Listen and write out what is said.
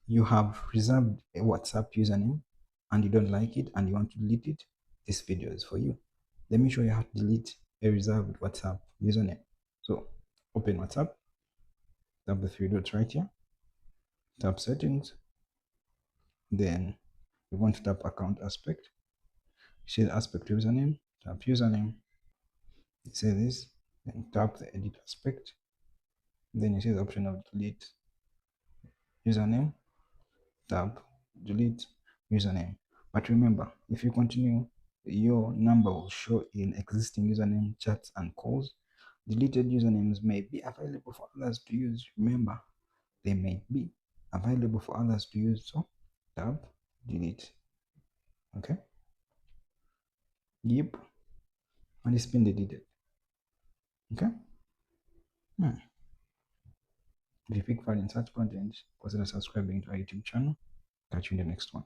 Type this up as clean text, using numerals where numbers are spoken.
you have reserved a WhatsApp username and you don't like it and you want to delete it, this video is for you. Let me show you how to delete a reserved WhatsApp username. So open WhatsApp, tap the three dots right here, tap settings, then we want to tap account aspect. See the aspect username, tap username, say this, then tap the edit aspect, then you see the option of delete username, tap delete username. But remember, if you continue, your number will show in existing username, chats, and calls. Deleted usernames may be available for others to use. Remember, they may be available for others to use. So tap delete. Okay. Yep. And it's been deleted. Okay. If you pick value in such content, consider subscribing to our YouTube channel. Catch you in the next one.